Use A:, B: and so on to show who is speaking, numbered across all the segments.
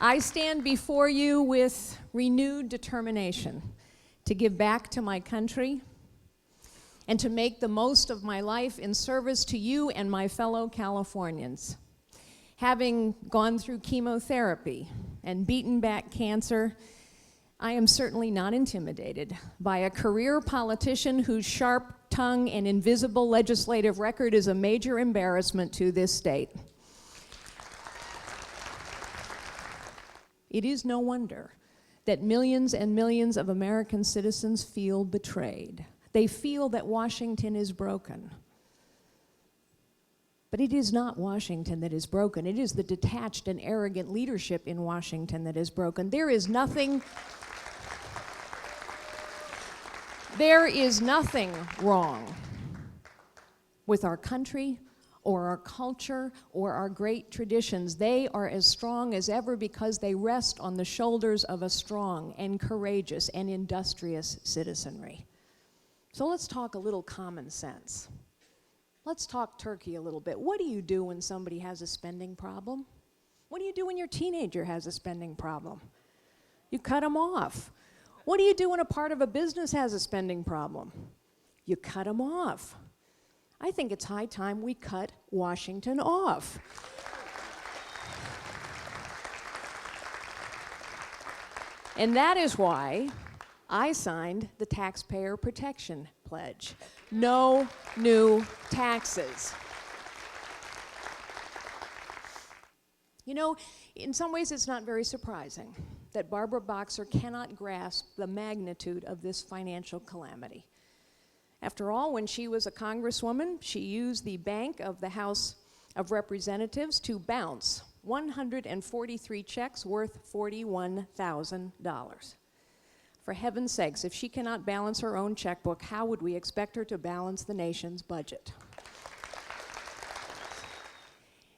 A: I stand before you with renewed determination to give back to my country and to make the most of my life in service to you and my fellow Californians. Having gone through chemotherapy and beaten back cancer, I am certainly not intimidated by a career politician whose sharp tongue and invisible legislative record is a major embarrassment to this state. It is no wonder that millions and millions of American citizens feel betrayed. They feel that Washington is broken. But it is not Washington that is broken. It is the detached and arrogant leadership in Washington that is broken. There is nothing wrong with our country or our culture or our great traditions. They are as strong as ever because they rest on the shoulders of a strong and courageous and industrious citizenry. So let's talk a little common sense. Let's talk turkey a little bit. What do you do when somebody has a spending problem? What do you do when your teenager has a spending problem? You cut them off. What do you do when a part of a business has a spending problem? You cut them off. I think it's high time we cut Washington off. And that is why I signed the Taxpayer Protection Pledge. No new taxes. You know, in some ways it's not very surprising that Barbara Boxer cannot grasp the magnitude of this financial calamity. After all, when she was a congresswoman, she used the bank of the House of Representatives to bounce 143 checks worth $41,000. For heaven's sakes, if she cannot balance her own checkbook, how would we expect her to balance the nation's budget?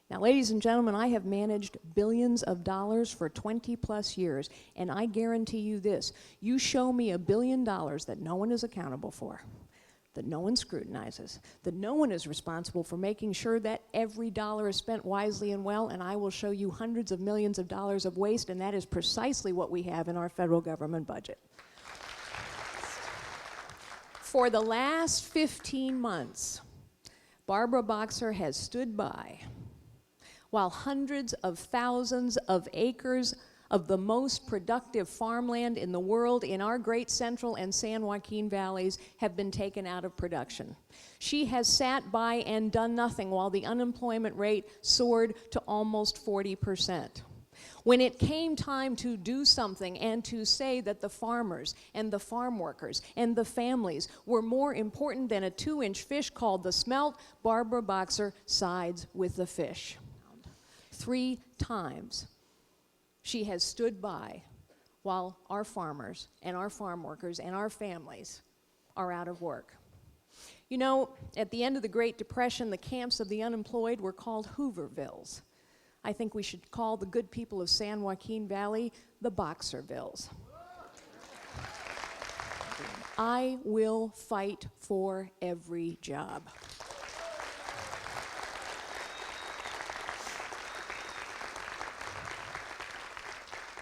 A: Now, ladies and gentlemen, I have managed billions of dollars for 20 plus years, and I guarantee you this: you show me $1 billion that no one is accountable for, that no one scrutinizes, that no one is responsible for making sure that every dollar is spent wisely and well, and I will show you hundreds of millions of dollars of waste, and that is precisely what we have in our federal government budget. For the last 15 months, Barbara Boxer has stood by while hundreds of thousands of acres of the most productive farmland in the world in our great Central and San Joaquin valleys have been taken out of production. She has sat by and done nothing while the unemployment rate soared to almost 40%. When it came time to do something and to say that the farmers and the farm workers and the families were more important than a 2-inch fish called the smelt, Barbara Boxer sides with the fish. 3 times she has stood by while our farmers and our farm workers and our families are out of work. You know, at the end of the Great Depression, the camps of the unemployed were called Hoovervilles. I think we should call the good people of San Joaquin Valley the Boxervilles. I will fight for every job.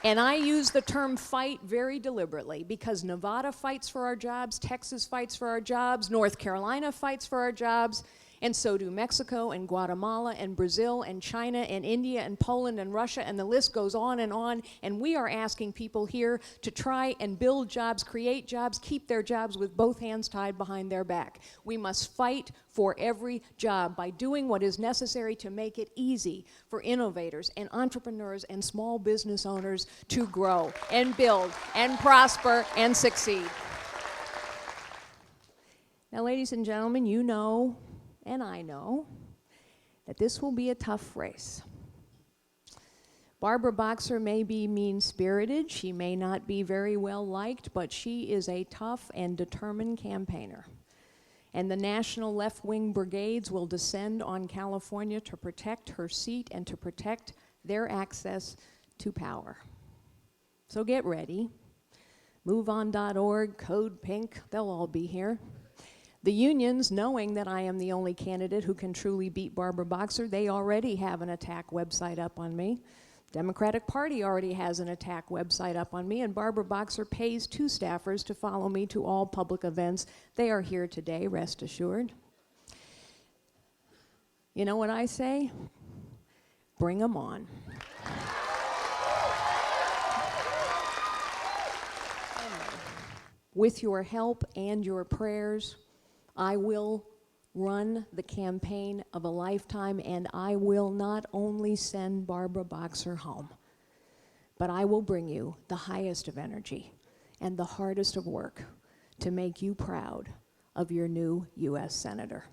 A: And I use the term fight very deliberately because Nevada fights for our jobs, Texas fights for our jobs, North Carolina fights for our jobs, and so do Mexico and Guatemala and Brazil and China and India and Poland and Russia, and the list goes on. And we are asking people here to try and build jobs, create jobs, keep their jobs with both hands tied behind their back. We must fight for every job by doing what is necessary to make it easy for innovators and entrepreneurs and small business owners to grow and build and prosper and succeed. Now, ladies and gentlemen, you know, and I know, that this will be a tough race. Barbara Boxer may be mean-spirited, she may not be very well liked, but she is a tough and determined campaigner. And the national left-wing brigades will descend on California to protect her seat and to protect their access to power. So get ready. MoveOn.org, Code Pink, they'll all be here. The unions, knowing that I am the only candidate who can truly beat Barbara Boxer, they already have an attack website up on me. Democratic Party already has an attack website up on me, and Barbara Boxer pays 2 staffers to follow me to all public events. They are here today, rest assured. You know what I say? Bring 'em on. With your help and your prayers, I will run the campaign of a lifetime, and I will not only send Barbara Boxer home, but I will bring you the highest of energy and the hardest of work to make you proud of your new U.S. Senator.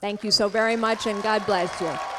A: Thank you so very much, and God bless you.